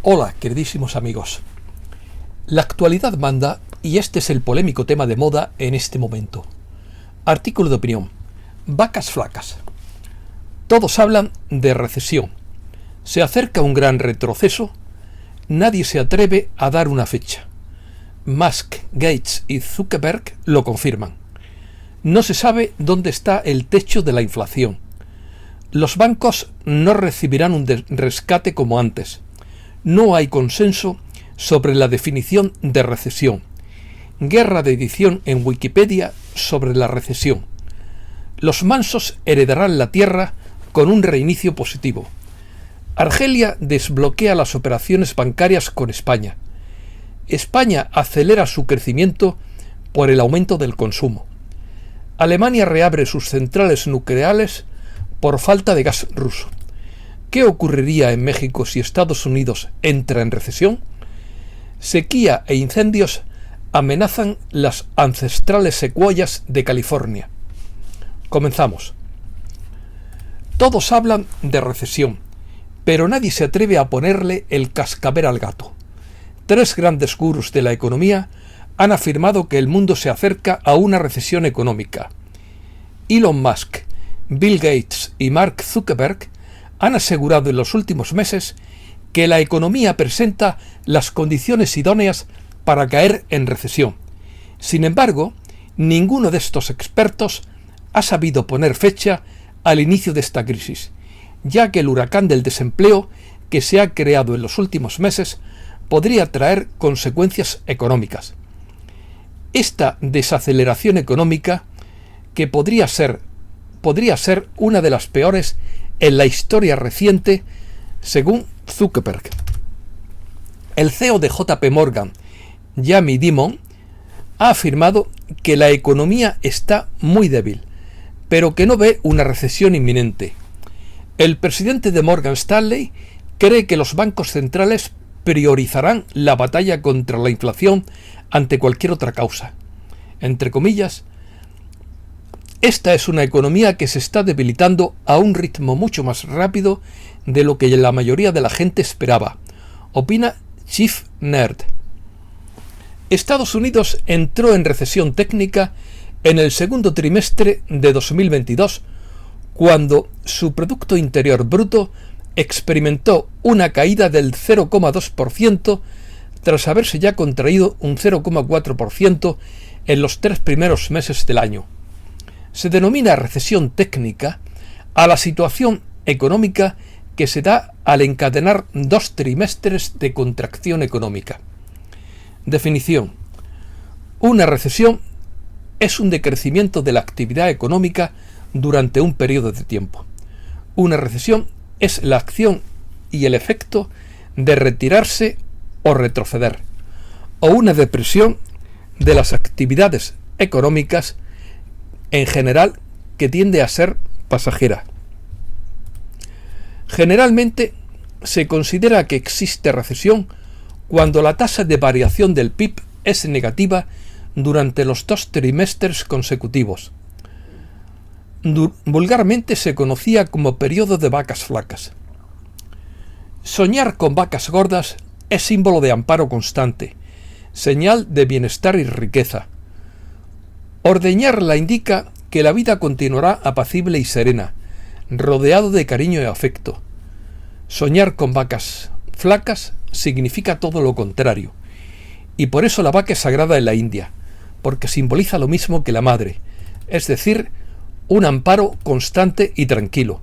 Hola, queridísimos amigos. La actualidad manda y este es el polémico tema de moda en este momento. Artículo de opinión. Vacas flacas. Todos hablan de recesión. Se acerca un gran retroceso. Nadie se atreve a dar una fecha. Musk, Gates y Zuckerberg lo confirman. No se sabe dónde está el techo de la inflación. Los bancos no recibirán un rescate como antes. No hay consenso sobre la definición de recesión. Guerra de edición en Wikipedia sobre la recesión. Los mansos heredarán la tierra con un reinicio positivo. Argelia desbloquea las operaciones bancarias con España. España acelera su crecimiento por el aumento del consumo. Alemania reabre sus centrales nucleares por falta de gas ruso. ¿Qué ocurriría en México si Estados Unidos entra en recesión? Sequía e incendios amenazan las ancestrales secuoyas de California. Comenzamos. Todos hablan de recesión, pero nadie se atreve a ponerle el cascabel al gato. Tres grandes gurús de la economía han afirmado que el mundo se acerca a una recesión económica. Elon Musk, Bill Gates y Mark Zuckerberg han asegurado en los últimos meses que la economía presenta las condiciones idóneas para caer en recesión. Sin embargo, ninguno de estos expertos ha sabido poner fecha al inicio de esta crisis, ya que el huracán del desempleo que se ha creado en los últimos meses podría traer consecuencias económicas. Esta desaceleración económica, que podría ser una de las peores en la historia reciente, según Zuckerberg. El CEO de JP Morgan, Jamie Dimon, ha afirmado que la economía está muy débil, pero que no ve una recesión inminente. El presidente de Morgan Stanley cree que los bancos centrales priorizarán la batalla contra la inflación ante cualquier otra causa. Entre comillas, esta es una economía que se está debilitando a un ritmo mucho más rápido de lo que la mayoría de la gente esperaba, opina Chief Nerd. Estados Unidos entró en recesión técnica en el segundo trimestre de 2022, cuando su Producto Interior Bruto experimentó una caída del 0,2% tras haberse ya contraído un 0,4% en los 3 primeros meses del año. Se denomina recesión técnica a la situación económica que se da al encadenar 2 trimestres de contracción económica. Definición. Una recesión es un decrecimiento de la actividad económica durante un periodo de tiempo. Una recesión es la acción y el efecto de retirarse o retroceder, o una depresión de las actividades económicas en general que tiende a ser pasajera. Generalmente se considera que existe recesión cuando la tasa de variación del PIB es negativa durante los 2 trimestres consecutivos. Vulgarmente se conocía como periodo de vacas flacas. Soñar con vacas gordas es símbolo de amparo constante, señal de bienestar y riqueza. Ordeñarla indica que la vida continuará apacible y serena, rodeado de cariño y afecto. Soñar con vacas flacas significa todo lo contrario, y por eso la vaca es sagrada en la India, porque simboliza lo mismo que la madre, es decir, un amparo constante y tranquilo.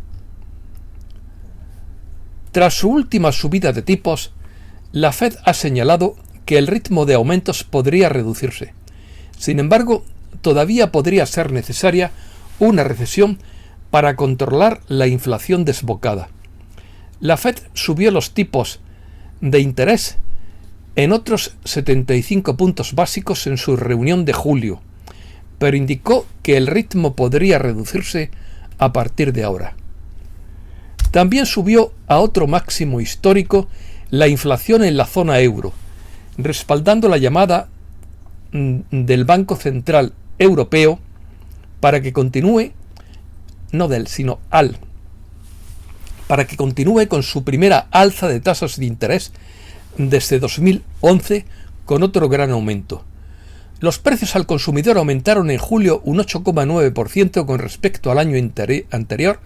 Tras su última subida de tipos, la Fed ha señalado que el ritmo de aumentos podría reducirse. Sin embargo, todavía podría ser necesaria una recesión para controlar la inflación desbocada. La Fed subió los tipos de interés en otros 75 puntos básicos en su reunión de julio, pero indicó que el ritmo podría reducirse a partir de ahora. También subió a otro máximo histórico la inflación en la zona euro, respaldando la llamada del Banco Central Europeo para que continúe con su primera alza de tasas de interés desde 2011 con otro gran aumento. Los precios al consumidor aumentaron en julio un 8,9% con respecto al año anterior,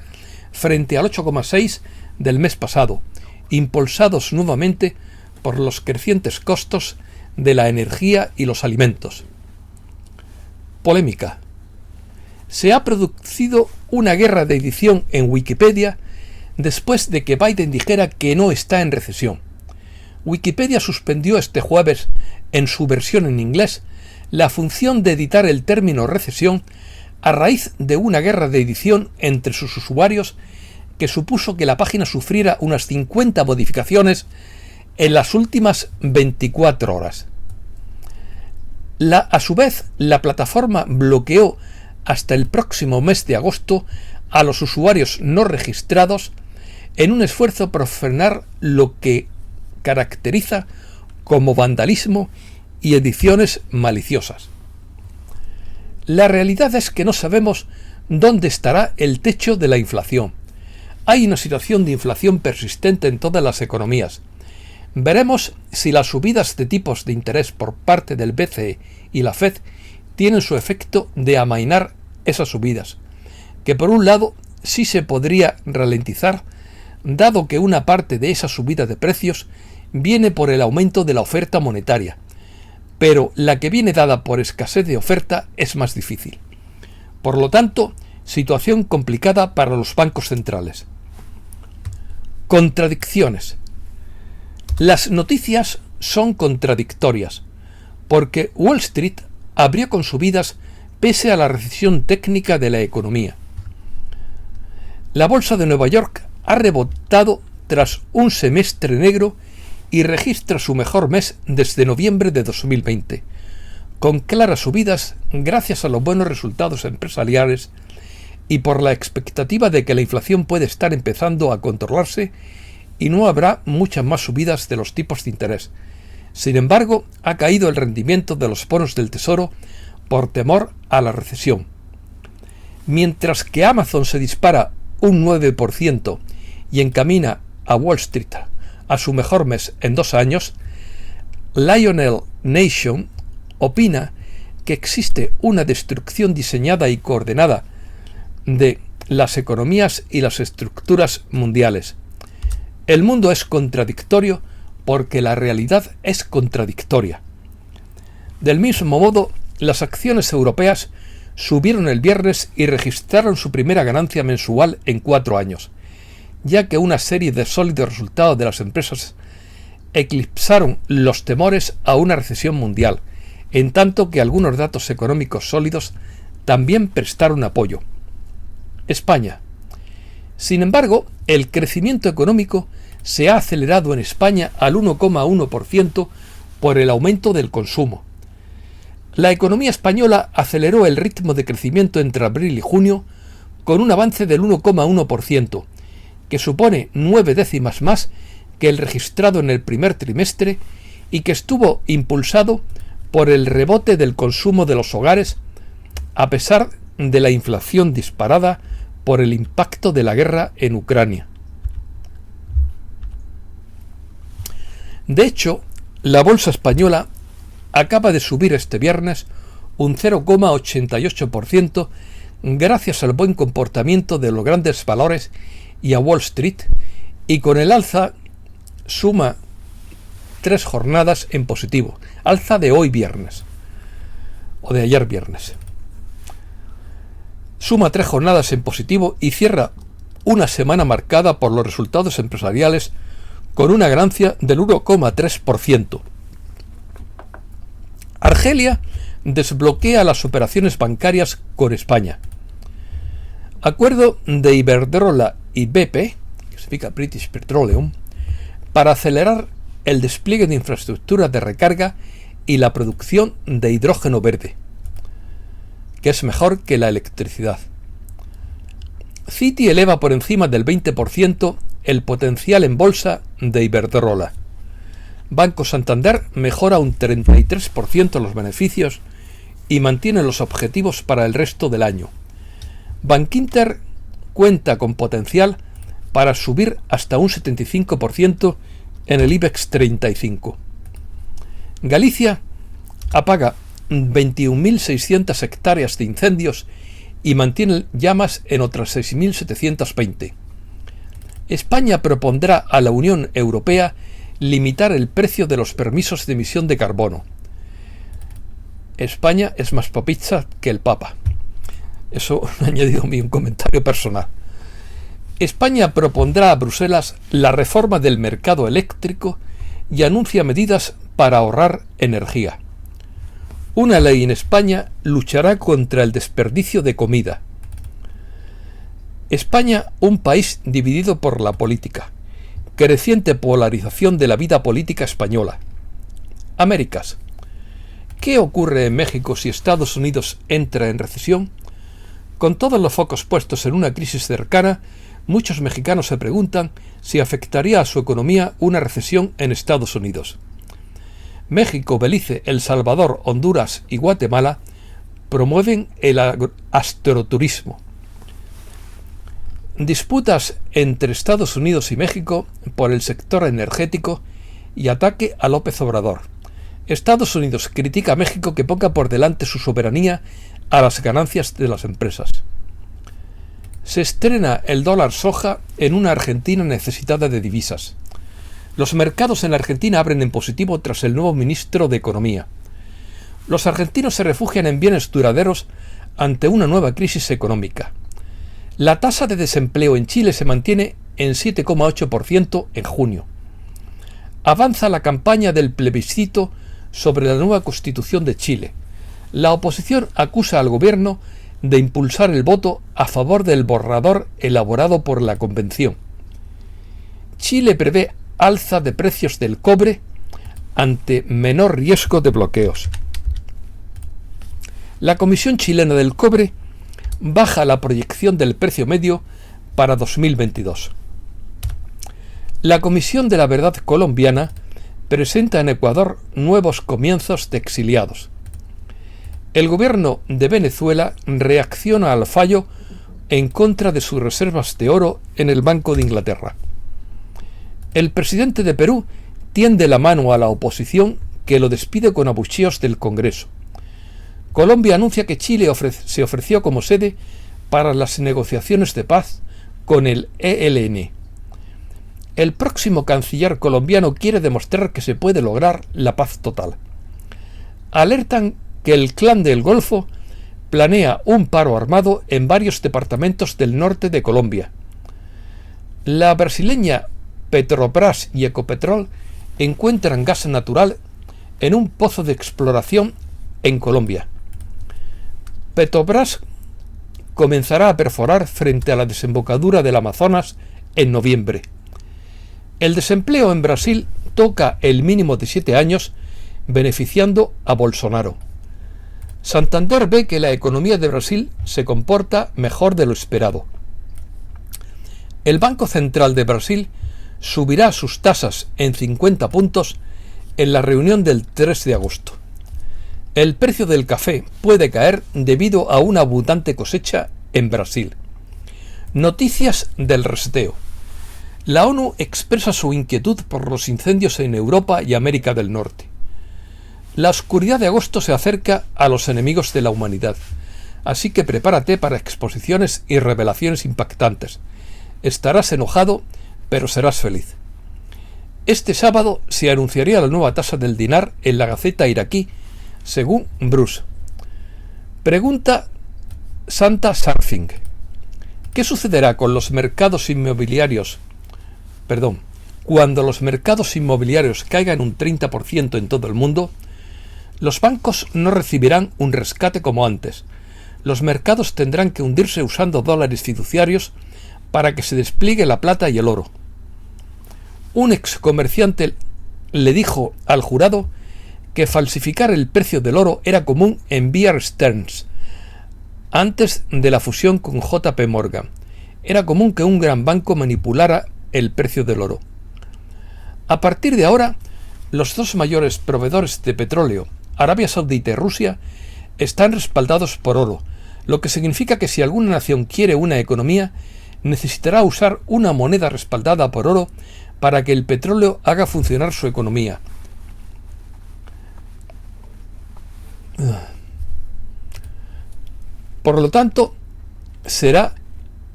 frente al 8,6% del mes pasado, impulsados nuevamente por los crecientes costos de la energía y los alimentos. Polémica. Se ha producido una guerra de edición en Wikipedia después de que Biden dijera que no está en recesión. Wikipedia suspendió este jueves, en su versión en inglés, la función de editar el término recesión a raíz de una guerra de edición entre sus usuarios que supuso que la página sufriera unas 50 modificaciones en las últimas 24 horas. A su vez, la plataforma bloqueó hasta el próximo mes de agosto a los usuarios no registrados en un esfuerzo por frenar lo que caracteriza como vandalismo y ediciones maliciosas. La realidad es que no sabemos dónde estará el techo de la inflación. Hay una situación de inflación persistente en todas las economías. Veremos si las subidas de tipos de interés por parte del BCE y la Fed tienen su efecto de amainar esas subidas, que por un lado sí se podría ralentizar, dado que una parte de esa subida de precios viene por el aumento de la oferta monetaria, pero la que viene dada por escasez de oferta es más difícil. Por lo tanto, situación complicada para los bancos centrales. Contradicciones. Las noticias son contradictorias, porque Wall Street abrió con subidas pese a la recesión técnica de la economía. La bolsa de Nueva York ha rebotado tras un semestre negro y registra su mejor mes desde noviembre de 2020, con claras subidas gracias a los buenos resultados empresariales y por la expectativa de que la inflación puede estar empezando a controlarse y no habrá muchas más subidas de los tipos de interés. Sin embargo, ha caído el rendimiento de los bonos del Tesoro por temor a la recesión. Mientras que Amazon se dispara un 9% y encamina a Wall Street a su mejor mes en 2 años, Lionel Nation opina que existe una destrucción diseñada y coordinada de las economías y las estructuras mundiales. El mundo es contradictorio porque la realidad es contradictoria. Del mismo modo, las acciones europeas subieron el viernes y registraron su primera ganancia mensual en 4 años, ya que una serie de sólidos resultados de las empresas eclipsaron los temores a una recesión mundial, en tanto que algunos datos económicos sólidos también prestaron apoyo. España. Sin embargo, el crecimiento económico se ha acelerado en España al 1,1% por el aumento del consumo. La economía española aceleró el ritmo de crecimiento entre abril y junio con un avance del 1,1%, que supone 9 décimas más que el registrado en el primer trimestre y que estuvo impulsado por el rebote del consumo de los hogares, a pesar de la inflación disparada por el impacto de la guerra en Ucrania. De hecho, la bolsa española acaba de subir este viernes un 0,88% gracias al buen comportamiento de los grandes valores y a Wall Street, y con el alza suma 3 jornadas en positivo, alza de hoy viernes, o de ayer viernes. Suma 3 jornadas en positivo y cierra una semana marcada por los resultados empresariales con una ganancia del 1,3%. Argelia desbloquea las operaciones bancarias con España. Acuerdo de Iberdrola y BP, que significa British Petroleum, para acelerar el despliegue de infraestructuras de recarga y la producción de hidrógeno verde, que es mejor que la electricidad. Citi eleva por encima del 20% el potencial en bolsa de Iberdrola. Banco Santander mejora un 33% los beneficios y mantiene los objetivos para el resto del año. Bankinter cuenta con potencial para subir hasta un 75% en el IBEX 35. Galicia apaga 21.600 hectáreas de incendios y mantiene llamas en otras 6.720. España propondrá a la Unión Europea limitar el precio de los permisos de emisión de carbono. España es más papista que el Papa. Eso ha añadido un comentario personal. España propondrá a Bruselas la reforma del mercado eléctrico y anuncia medidas para ahorrar energía. Una ley en España luchará contra el desperdicio de comida. España, un país dividido por la política. Creciente polarización de la vida política española. Américas. ¿Qué ocurre en México si Estados Unidos entra en recesión? Con todos los focos puestos en una crisis cercana, muchos mexicanos se preguntan si afectaría a su economía una recesión en Estados Unidos. México, Belice, El Salvador, Honduras y Guatemala promueven el astroturismo. Disputas entre Estados Unidos y México por el sector energético y ataque a López Obrador. Estados Unidos critica a México que ponga por delante su soberanía a las ganancias de las empresas. Se estrena el dólar soja en una Argentina necesitada de divisas. Los mercados en la Argentina abren en positivo tras el nuevo ministro de Economía. Los argentinos se refugian en bienes duraderos ante una nueva crisis económica. La tasa de desempleo en Chile se mantiene en 7,8% en junio. Avanza la campaña del plebiscito sobre la nueva Constitución de Chile. La oposición acusa al gobierno de impulsar el voto a favor del borrador elaborado por la Convención. Chile prevé alza de precios del cobre ante menor riesgo de bloqueos. La Comisión Chilena del Cobre baja la proyección del precio medio para 2022. La Comisión de la Verdad colombiana presenta en Ecuador nuevos comienzos de exiliados. El gobierno de Venezuela reacciona al fallo en contra de sus reservas de oro en el Banco de Inglaterra. El presidente de Perú tiende la mano a la oposición que lo despide con abucheos del Congreso. Colombia anuncia que Chile se ofreció como sede para las negociaciones de paz con el ELN. El próximo canciller colombiano quiere demostrar que se puede lograr la paz total. Alertan que el Clan del Golfo planea un paro armado en varios departamentos del norte de Colombia. La brasileña Petrobras y Ecopetrol encuentran gas natural en un pozo de exploración en Colombia. Petrobras comenzará a perforar frente a la desembocadura del Amazonas en noviembre. El desempleo en Brasil toca el mínimo de 7 años, beneficiando a Bolsonaro. Santander ve que la economía de Brasil se comporta mejor de lo esperado. El Banco Central de Brasil subirá sus tasas en 50 puntos en la reunión del 3 de agosto. El precio del café puede caer debido a una abundante cosecha en Brasil. Noticias del reseteo. La ONU expresa su inquietud por los incendios en Europa y América del Norte. La oscuridad de agosto se acerca a los enemigos de la humanidad, así que prepárate para exposiciones y revelaciones impactantes. Estarás enojado, pero serás feliz. Este sábado se anunciaría la nueva tasa del dinar en la Gaceta iraquí, según Bruce. Pregunta Santa Sarfing. ¿Qué sucederá con los mercados inmobiliarios? Cuando los mercados inmobiliarios caigan un 30% en todo el mundo, los bancos no recibirán un rescate como antes. Los mercados tendrán que hundirse usando dólares fiduciarios para que se despliegue la plata y el oro. Un excomerciante le dijo al jurado que falsificar el precio del oro era común en Bear Stearns. Antes de la fusión con JP Morgan, era común que un gran banco manipulara el precio del oro. A partir de ahora, los dos mayores proveedores de petróleo, Arabia Saudita y Rusia, están respaldados por oro, lo que significa que si alguna nación quiere una economía, necesitará usar una moneda respaldada por oro para que el petróleo haga funcionar su economía. Por lo tanto, será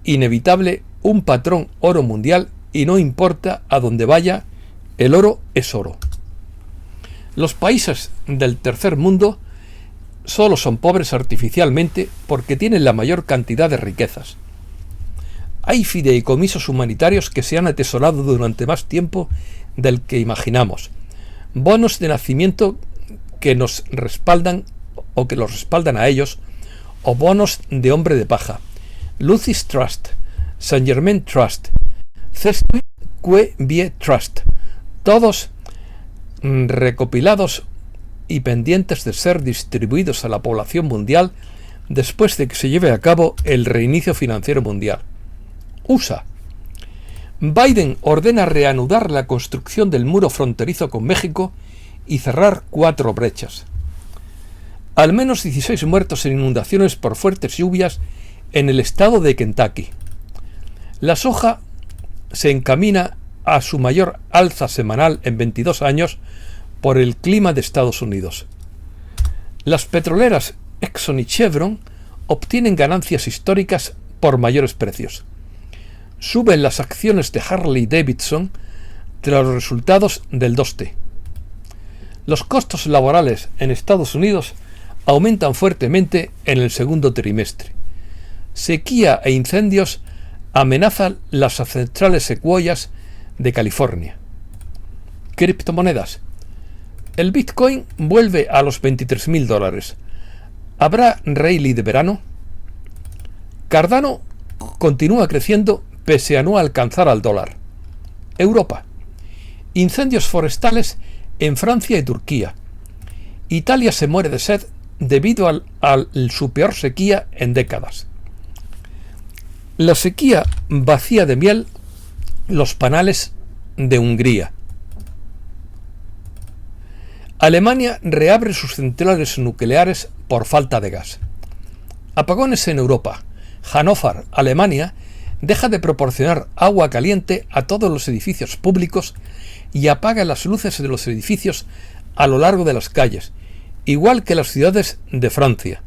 inevitable un patrón oro mundial y no importa a dónde vaya, el oro es oro. Los países del tercer mundo solo son pobres artificialmente porque tienen la mayor cantidad de riquezas. Hay fideicomisos humanitarios que se han atesorado durante más tiempo del que imaginamos. Bonos de nacimiento que nos respaldan o que los respaldan a ellos, o bonos de hombre de paja. Lucis Trust, Saint Germain Trust, Cesque Trust, todos recopilados y pendientes de ser distribuidos a la población mundial después de que se lleve a cabo el reinicio financiero mundial. USA. Biden ordena reanudar la construcción del muro fronterizo con México y cerrar 4 brechas. Al menos 16 muertos en inundaciones por fuertes lluvias en el estado de Kentucky. La soja se encamina a su mayor alza semanal en 22 años por el clima de Estados Unidos. Las petroleras Exxon y Chevron obtienen ganancias históricas por mayores precios. Suben las acciones de Harley Davidson tras los resultados del 2T. Los costos laborales en Estados Unidos aumentan fuertemente en el segundo trimestre. Sequía e incendios amenazan las centrales secuoyas de California. Criptomonedas. El Bitcoin vuelve a los $23.000. ¿Habrá rally de verano? Cardano continúa creciendo pese a no alcanzar al dólar. Europa. Incendios forestales en Francia y Turquía. Italia se muere de sed debido a su peor sequía en décadas. La sequía vacía de miel los panales de Hungría. Alemania reabre sus centrales nucleares por falta de gas. Apagones en Europa. Hannover, Alemania, deja de proporcionar agua caliente a todos los edificios públicos y apaga las luces de los edificios a lo largo de las calles, igual que las ciudades de Francia.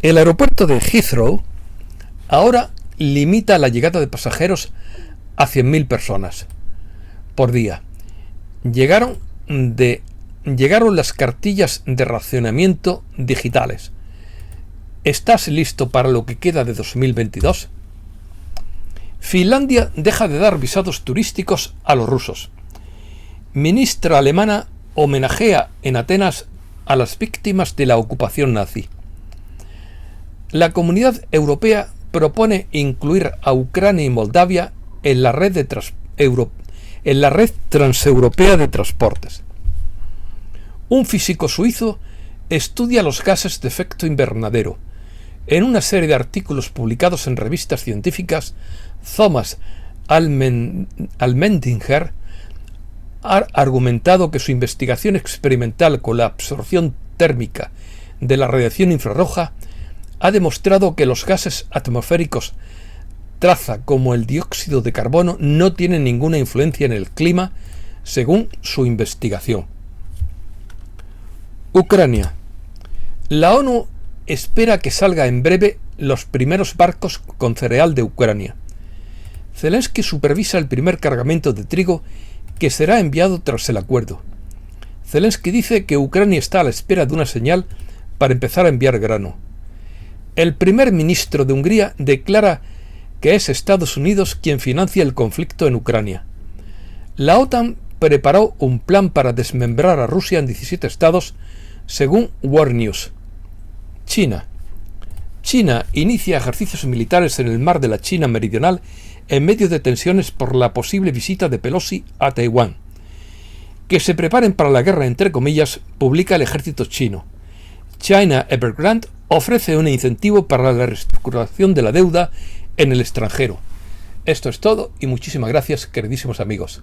El aeropuerto de Heathrow ahora limita la llegada de pasajeros a 100.000 personas por día. Llegaron las cartillas de racionamiento digitales. ¿Estás listo para lo que queda de 2022? Finlandia deja de dar visados turísticos a los rusos. Ministra alemana homenajea en Atenas a las víctimas de la ocupación nazi. La Comunidad Europea propone incluir a Ucrania y Moldavia en la red transeuropea de transportes. Un físico suizo estudia los gases de efecto invernadero. En una serie de artículos publicados en revistas científicas, Thomas Allmendinger ha argumentado que su investigación experimental con la absorción térmica de la radiación infrarroja ha demostrado que los gases atmosféricos traza como el dióxido de carbono no tienen ninguna influencia en el clima, según su investigación. Ucrania. La ONU espera que salga en breve los primeros barcos con cereal de Ucrania. Zelensky supervisa el primer cargamento de trigo que será enviado tras el acuerdo. Zelensky dice que Ucrania está a la espera de una señal para empezar a enviar grano. El primer ministro de Hungría declara que es Estados Unidos quien financia el conflicto en Ucrania. La OTAN preparó un plan para desmembrar a Rusia en 17 estados, según World News. China. China inicia ejercicios militares en el mar de la China Meridional en medio de tensiones por la posible visita de Pelosi a Taiwán. Que se preparen para la guerra entre comillas, publica el ejército chino. China Evergrande ofrece un incentivo para la reestructuración de la deuda en el extranjero. Esto es todo y muchísimas gracias, queridísimos amigos.